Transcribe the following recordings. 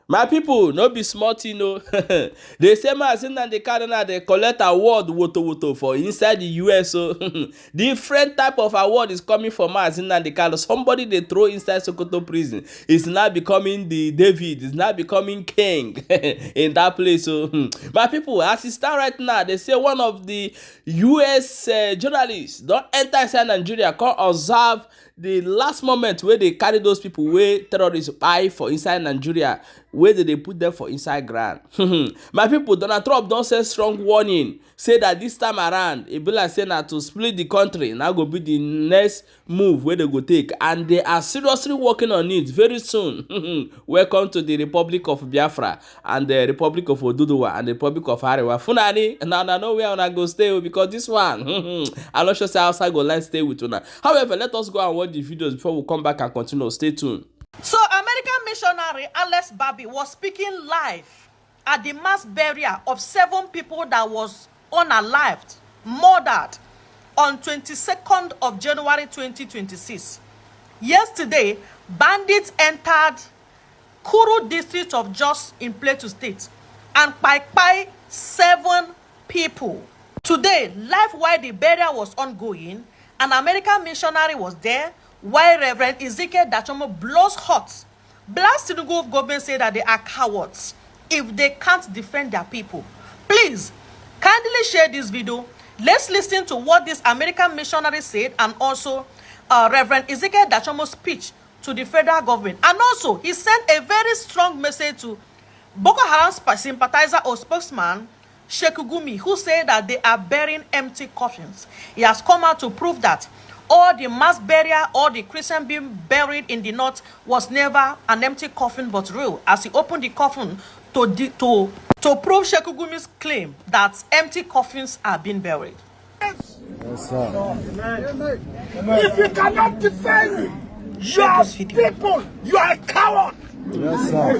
My people, no be smart, you know. They say Mazin and the Cardinal they collect award woto for inside the US. So different type of award is coming for Mazin and the Cardinal. Somebody they throw inside Sokoto prison is now becoming the David, is now becoming king in that place. So my people, as it stand right now, they say one of the US journalists don't enter inside Nigeria, come observe the last moment wey dey carry those people wey terrorists kpai for inside Nigeria, wey dey put them for inside ground. My people, Donald Trump don send strong warning say that this time around e be like say na to split the country na go be the next move wey they go take, and they are seriously working on it very soon. Welcome to the Republic of Biafra and the Republic of Oduduwa and the Republic of Arewa. Funani, now I know where una go stay because this one I'm not sure say outside go like stay with una. However, let us go and watch the videos before we come back and continue. Stay tuned. So American missionary Alex Babi was speaking live at the mass burial of 7 people that was unalived, murdered on 22nd of January 2026. Yesterday, bandits entered Kuru district of Jos in Plateau State and kpai 7 people. Today, live while the burial was ongoing, an American missionary was there while Reverend Ezekiel Dachomo blows hot. Blast Tinubu government say that they are cowards if they can't defend their people. Please, kindly share this video. Let's listen to what this American missionary said, and also Reverend Ezekiel Dachomo's speech to the federal government. And also, he sent a very strong message to Boko Haram sympathizer or spokesman Sheikh Gumi, who said that they are burying empty coffins. He has come out to prove that all the mass burial, all the Christian being buried in the north was never an empty coffin but real, as he opened the coffin to prove Sheikh Gumi's claim that empty coffins are being buried. Yes, sir. If you cannot defend your people, you are a coward. Yes, sir.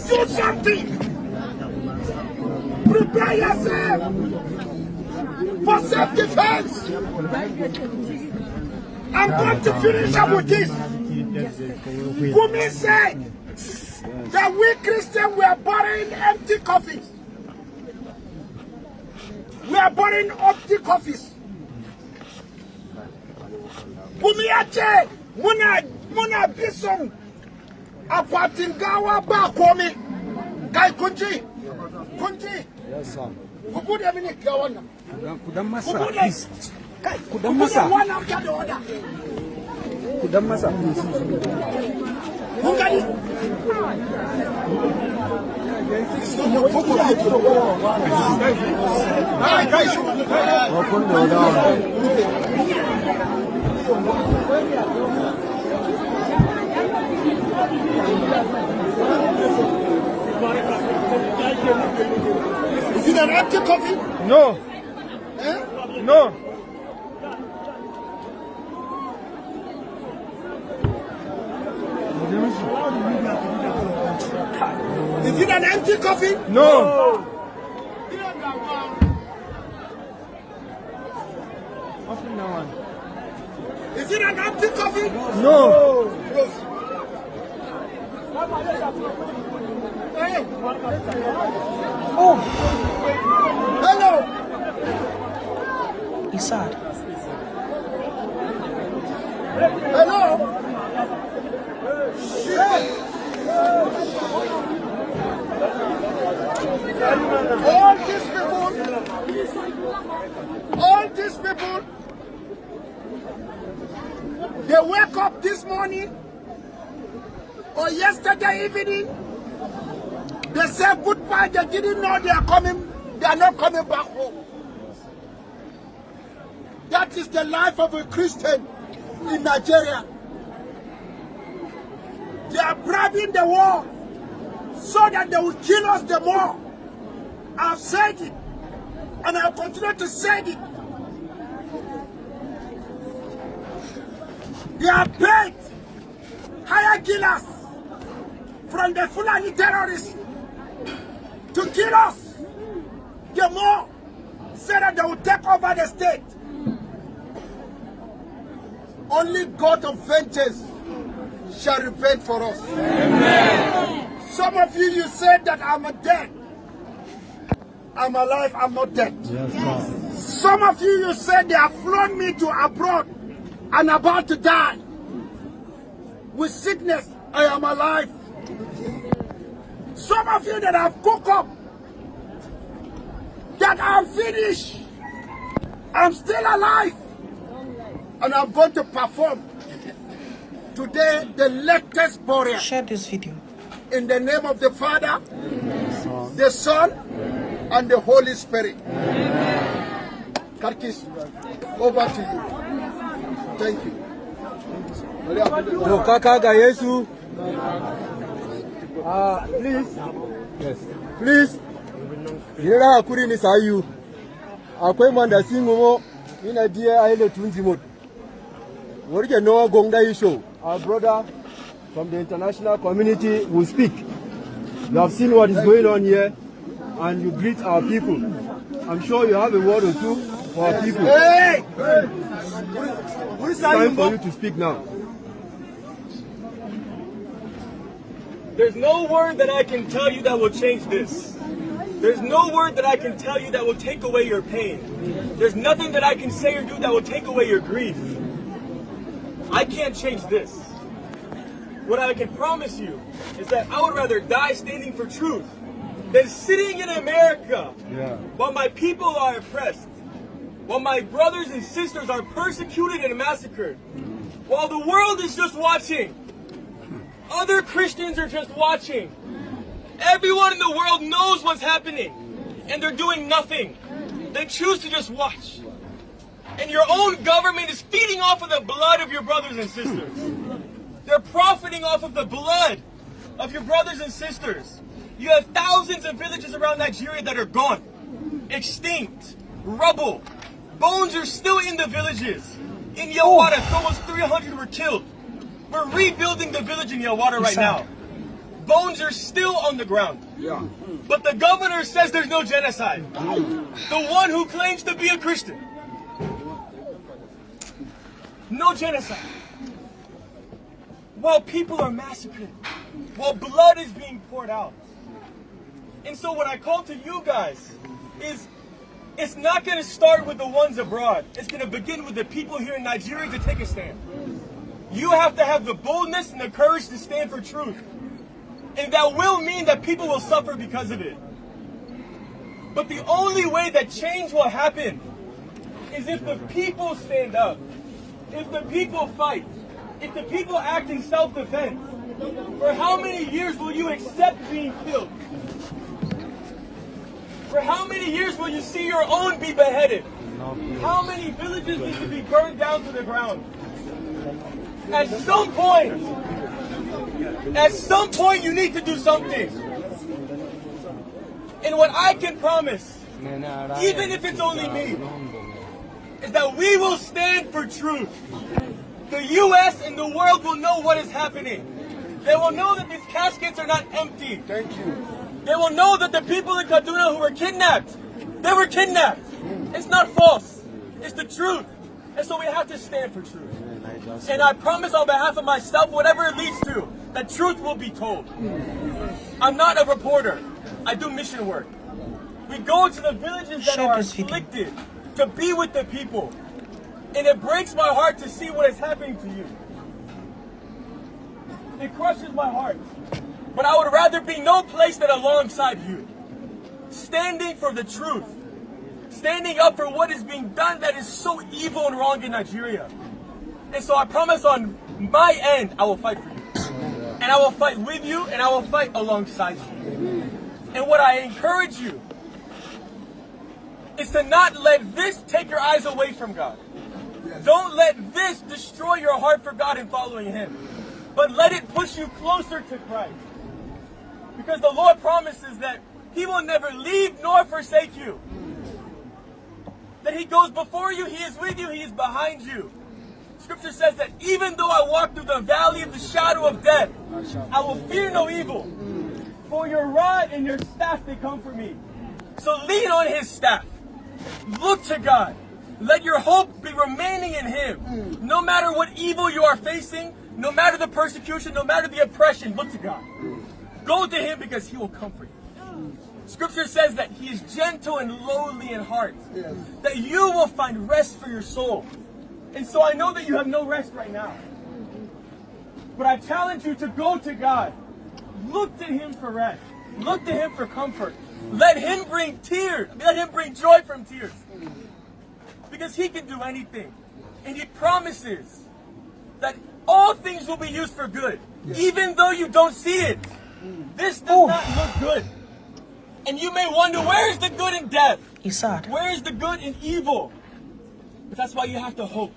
Do something. Prepare yourself for self-defense. I'm going to finish up with this. Gumi said that we Christians were burying empty coffins. We are burying empty coffins. Gumi ache muna bisong apatingawa ba komi kai kunji. Yes, sir. Kubude mini gawana. Kudamasa. Kudamasa. One after the other. Kudamasa. Hungary. Is it an empty coffee? No. Eh? No. Is it an empty coffee? No. Is it an empty coffee? No. Hey. Oh, Hello. it's sad. Hello. Hey. All these people, they wake up this morning or yesterday evening, they say goodbye, they didn't know they are not coming back home. That is the life of a Christian in Nigeria. They are bribing the war so that they will kill us the more. I've said it, and I'll continue to say it. They are paid higher killers from the Fulani terrorists to kill us the more, so that they will take over the state. only God of vengeance shall revenge for us. Amen. Some of you said that I'm dead. I'm alive, I'm not dead. Yes. Some of you said they have flown me to abroad and about to die. With sickness, I am alive. Some of you that have cooked up, that I'm finished, I'm still alive. And I'm going to perform today the latest burial. Share this video. In the name of the Father, the Son, and the Holy Spirit. Karkis, over to you. Thank you. No, Kaka ga Yesu. Please. Yes. Please. Yera hakuri ni sayu. Akwai manda singumo ina die aile tunzimot. Worike no gongda isho. Our brother from the international community will speak. You have seen what is going on here and you greet our people. I'm sure you have a word or two for our people. Hey! It's time for you to speak now. There's no word that I can tell you that will change this. There's no word that I can tell you that will take away your pain. There's nothing that I can say or do that will take away your grief. I can't change this. What I can promise you is that I would rather die standing for truth than sitting in America while my people are oppressed, while my brothers and sisters are persecuted and massacred, while the world is just watching. Other Christians are just watching. Everyone in the world knows what's happening, and they're doing nothing. They choose to just watch. And your own government is feeding off of the blood of your brothers and sisters. They're profiting off of the blood of your brothers and sisters. You have thousands of villages around Nigeria that are gone, extinct, rubble. Bones are still in the villages. In Yawara, almost 300 were killed. We're rebuilding the village in Yawara right now. Bones are still on the ground. But the governor says there's no genocide. The one who claims to be a Christian. No genocide. While people are massacred. While blood is being poured out. And so what I call to you guys is, it's not going to start with the ones abroad. It's going to begin with the people here in Nigeria to take a stand. You have to have the boldness and the courage to stand for truth. And that will mean that people will suffer because of it. But the only way that change will happen is if the people stand up. If the people fight. If the people act in self-defense. For how many years will you accept being killed? For how many years will you see your own be beheaded? How many villages need to be burned down to the ground? At some point you need to do something. And what I can promise, even if it's only me, is that we will stand for truth. The U.S. and the world will know what is happening. They will know that these caskets are not empty. Thank you. They will know that the people in Kaduna who were kidnapped, they were kidnapped. It's not false. It's the truth. And so we have to stand for truth. And I promise on behalf of myself, whatever it leads to, that truth will be told. I'm not a reporter. I do mission work. We go to the villages that are afflicted to be with the people. And it breaks my heart to see what is happening to you. It crushes my heart. But I would rather be no place than alongside you. Standing for the truth. Standing up for what is being done that is so evil and wrong in Nigeria. And so I promise on my end, I will fight for you. And I will fight with you, and I will fight alongside you. And what I encourage you is to not let this take your eyes away from God. Don't let this destroy your heart for God and following Him. But let it push you closer to Christ. Because the Lord promises that He will never leave nor forsake you. That He goes before you, He is with you, He is behind you. Scripture says that even though I walk through the valley of the shadow of death, I will fear no evil. For your rod and your staff, they comfort me. So lean on His staff. Look to God. Let your hope be remaining in him. No matter what evil you are facing, no matter the persecution, no matter the oppression, look to God. Go to him because he will comfort you. Scripture says that he is gentle and lowly in heart, that you will find rest for your soul. And so I know that you have no rest right now. But I challenge you to go to God. Look to him for rest. Look to him for comfort. Let him bring tears. Let him bring joy from tears. Because he can do anything. And he promises that all things will be used for good. Even though you don't see it. This does not look good. And you may wonder, where is the good in death? It's sad. Where is the good in evil? But that's why you have to hope.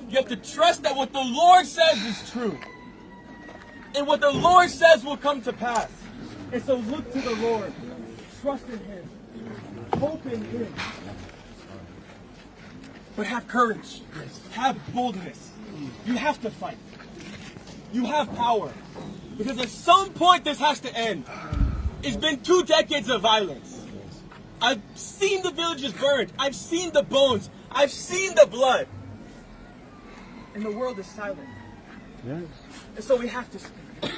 You have to trust that what the Lord says is true. And what the Lord says will come to pass. And so look to the Lord. Trust in him. Hope in him. But have courage. Have boldness. You have to fight. You have power. Because at some point this has to end. It's been 2 decades of violence. I've seen the villages burned. I've seen the bones. I've seen the blood. And the world is silent. Yes. And so we have to speak.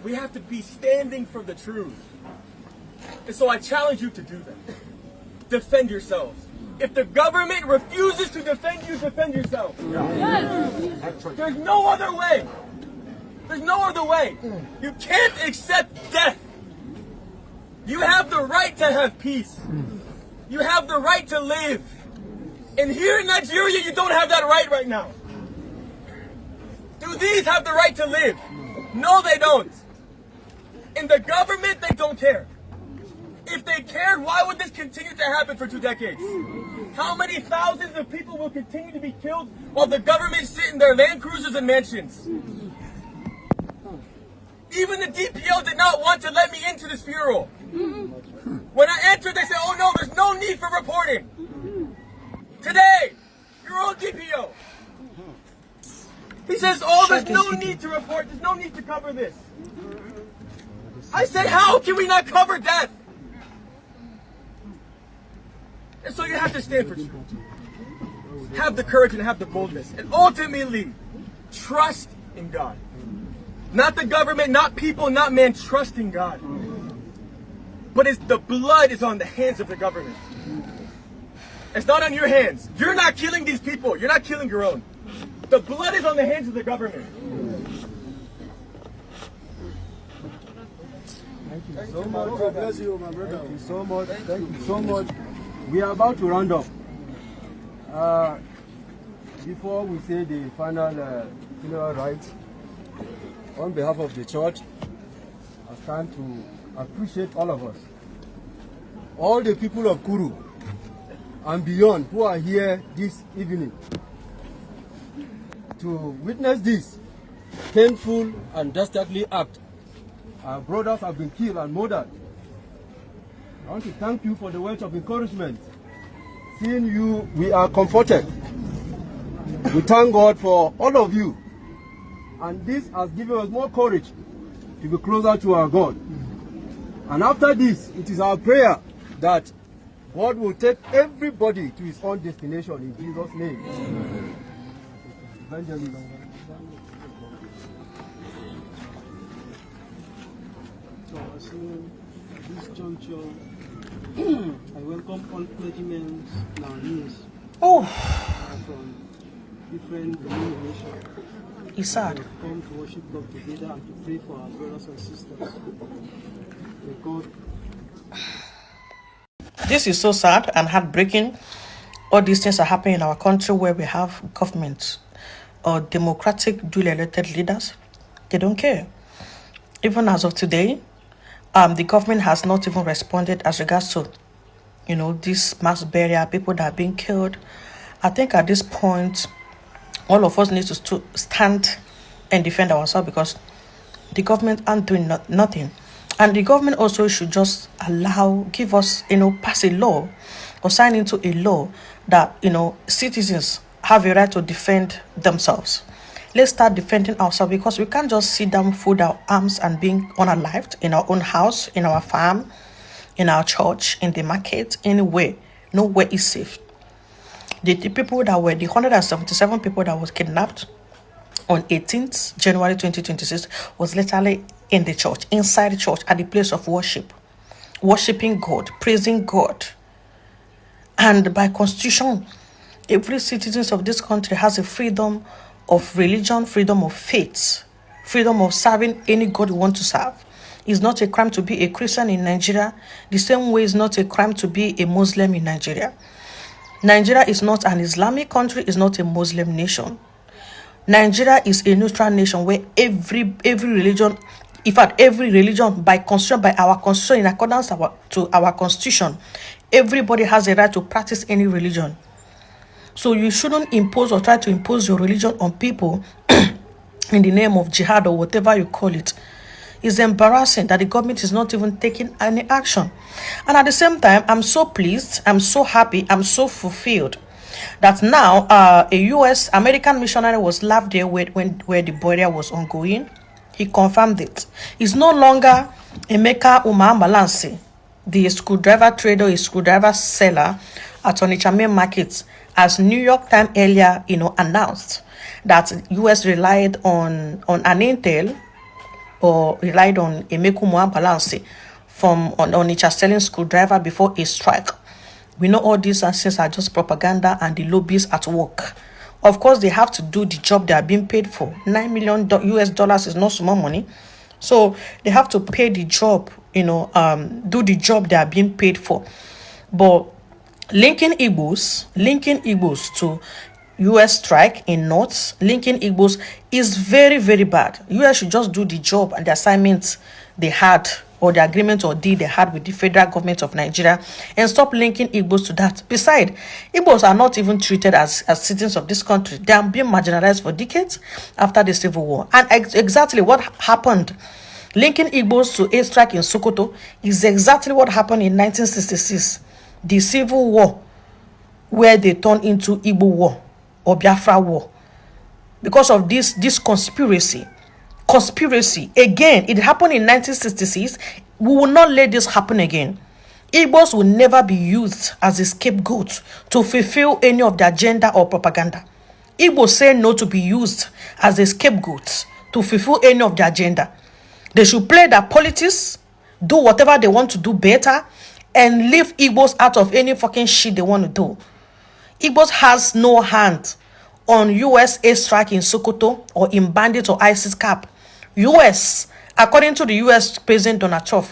We have to be standing for the truth. And so I challenge you to do that. Defend yourselves. If the government refuses to defend you, defend yourself. Yes. There's no other way. There's no other way. You can't accept death. You have the right to have peace. You have the right to live. And here in Nigeria, you don't have that right now. Do these have the right to live? No, they don't. In the government, they don't care. If they cared, why would this continue to happen for 2 decades? How many thousands of people will continue to be killed while the government sit in their Land Cruisers and mansions? Even the DPO did not want to let me into this funeral. When I entered, they said, oh no, there's no need for reporting. Today, your own DPO. He says, oh, there's no need to report, there's no need to cover this. I said, how can we not cover death? And so you have to stand for truth. Have the courage and have the boldness. And ultimately, trust in God. Not the government, not people, not man. Trust in God. But the blood is on the hands of the government. It's not on your hands. You're not killing these people. You're not killing your own. The blood is on the hands of the government. Thank you so much. God bless you, my brother. Thank you so much. Thank you so much. We are about to round up. Before we say the final funeral rites, on behalf of the church, I stand to appreciate all of us. All the people of Kuru and beyond who are here this evening to witness this painful and dastardly act. Our brothers have been killed and murdered. I want to thank you for the words of encouragement. Seeing you, we are comforted. We thank God for all of you. And this has given us more courage to be closer to our God. And after this, it is our prayer that God will take everybody to his own destination in Jesus' name. Evangelist. So, at this juncture, I welcome all clergymen and from different denominations. It's sad. Come to worship God together and to pray for our brothers and sisters. May God. This is so sad and heartbreaking. All these things are happening in our country where we have governments or democratic duly elected leaders. They don't care. Even as of today, the government has not even responded as regards to, this mass burial, people that are being killed. I think at this point, all of us need to stand and defend ourselves because the government aren't doing nothing. And the government also should just give us, pass a law or sign into a law that, citizens have a right to defend themselves. Let's start defending ourselves because we can't just sit down, fold our arms and being unalived in our own house, in our farm, in our church, in the market, anywhere. Nowhere is safe. The people that were the 177 people that was kidnapped on 18th January 2026 was literally in the church, inside the church, at the place of worship, worshiping God, praising God. And by constitution, every citizen of this country has a freedom of religion, freedom of faith, freedom of serving any God you want to serve. It's not a crime to be a Christian in Nigeria, the same way it's not a crime to be a Muslim in Nigeria. Nigeria is not an Islamic country, it's not a Muslim nation. Nigeria is a neutral nation where every religion, in fact, every religion by constitution, by our constitution, in accordance to our constitution, everybody has a right to practice any religion. So you shouldn't impose or try to impose your religion on people in the name of jihad or whatever you call it. It's embarrassing that the government is not even taking any action. And at the same time, I'm so pleased, I'm so happy, I'm so fulfilled that now a U.S. American missionary was left there where the burial was ongoing. He confirmed it. It's no longer Emeka Umambalansi, the screwdriver trader, a screwdriver seller at Onitsha Main Market, as New York Times earlier, announced that U.S. relied on an intel or relied on Emeka Umambalansi from Onitsha selling screwdriver before a strike. We know all these things are just propaganda and the lobbies at work. Of course, they have to do the job they are being paid for. $9 million US is not small money. So they have to pay the job, do the job they are being paid for. But linking Igbos to US strike in North, linking Igbos is very, very bad. US should just do the job and the assignments they had, or the agreement or deal they had with the federal government of Nigeria, and stop linking Igbos to that. Besides, Igbos are not even treated as citizens of this country. They are being marginalized for decades after the Civil War. And exactly what happened, linking Igbos to a strike in Sokoto, is exactly what happened in 1966, the Civil War, where they turned into Igbo War or Biafra War. Because of this conspiracy, again, it happened in 1966. We will not let this happen again. Igbos will never be used as a scapegoat to fulfill any of the agenda or propaganda. Igbos say no to be used as a scapegoat to fulfill any of the agenda. They should play their politics, do whatever they want to do better, and leave Igbos out of any fucking shit they want to do. Igbos has no hand on US airstrike in Sokoto or in bandit or ISIS cap. US, according to the US President Donald Trump,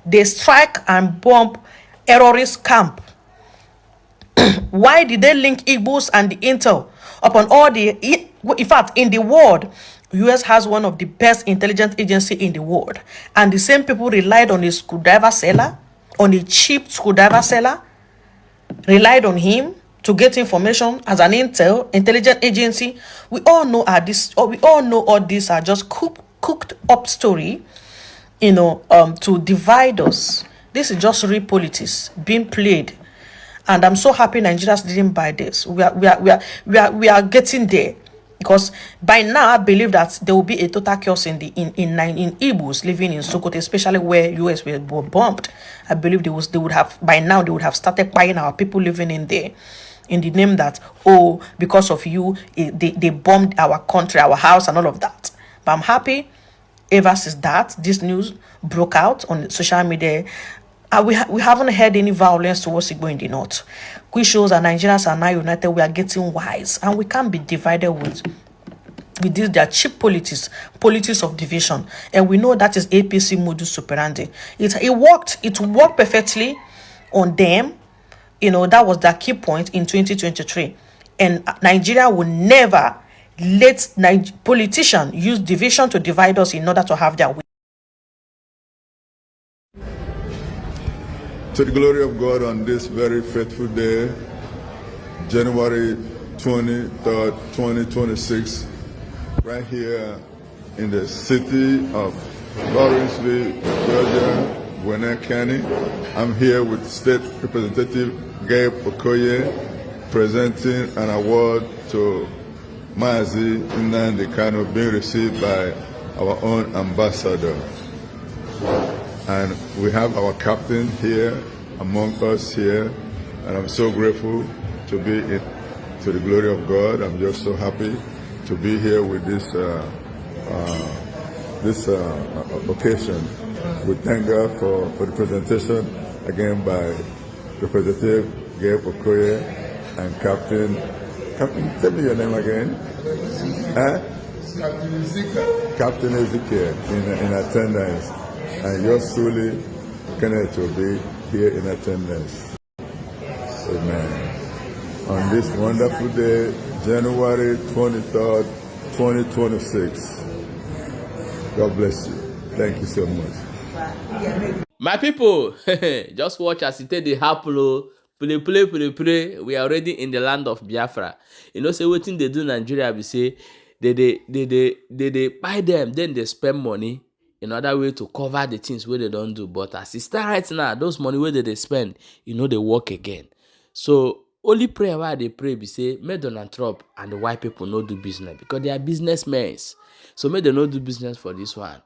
they strike and bomb terrorist camp. Why did they link Igbos and the intel upon all the... In fact, in the world, US has one of the best intelligence agency in the world. And the same people relied on a screwdriver seller, on a cheap screwdriver seller, relied on him to get information as an intelligence agency. We all know all these are just cooked up story, to divide us. This is just real politics being played, and I'm so happy Nigerians didn't buy this. We are getting there, because by now I believe that there will be a total chaos in Igbos living in Sokoto, especially where US were bombed. I believe they would have started buying our people living in there, in the name that, oh, because of you, they bombed our country, our house, and all of that. But I'm happy ever since that this news broke out on social media. We haven't heard any violence towards Igbo in the North, which shows that Nigerians are now united. We are getting wise, and we can't be divided with this their cheap politics of division. And we know that is APC modus operandi. It worked perfectly on them. That was the key point in 2023. And Nigeria will never let politicians use division to divide us in order to have their way. To the glory of God, on this very faithful day, January 23rd, 2026, right here in the city of Lawrenceville, Georgia, Gwinnett County. I'm here with State Representative Gabe Okoye, presenting an award to Mazi Nnamdi Kanu, being received by our own ambassador. And we have our captain here among us here, and I'm so grateful to be to the glory of God. I'm just so happy to be here with this occasion. We thank God for the presentation again by Representative Gabe Okoye and Captain, tell me your name again. Captain Ezekiel in attendance, and yours truly, Kenneth, will be here in attendance. Amen. On this wonderful day, January 23rd, 2026. God bless you. Thank you so much. My people, just watch as it take the happen. Oh. Play. We are already in the land of Biafra. You know, say wetin they do Nigeria, we say they buy them, then they spend money in other way to cover the things where they don't do. But as it start right now, those money where they spend, you know, they work again. So only prayer why they pray be say, make Donald Trump and the white people no do business because they are businessmen. So make them no do business for this one.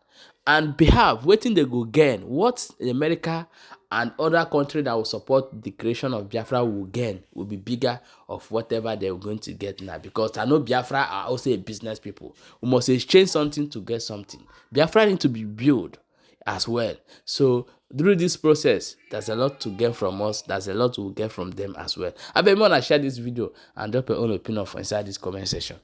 And behave, waiting they go gain. What America and other countries that will support the creation of Biafra will gain will be bigger of whatever they're going to get now. Because I know Biafra are also a business people. We must exchange something to get something. Biafra need to be built as well. So through this process, there's a lot to get from us. There's a lot to get from them as well. I bet you want to share this video and drop your own opinion inside this comment section.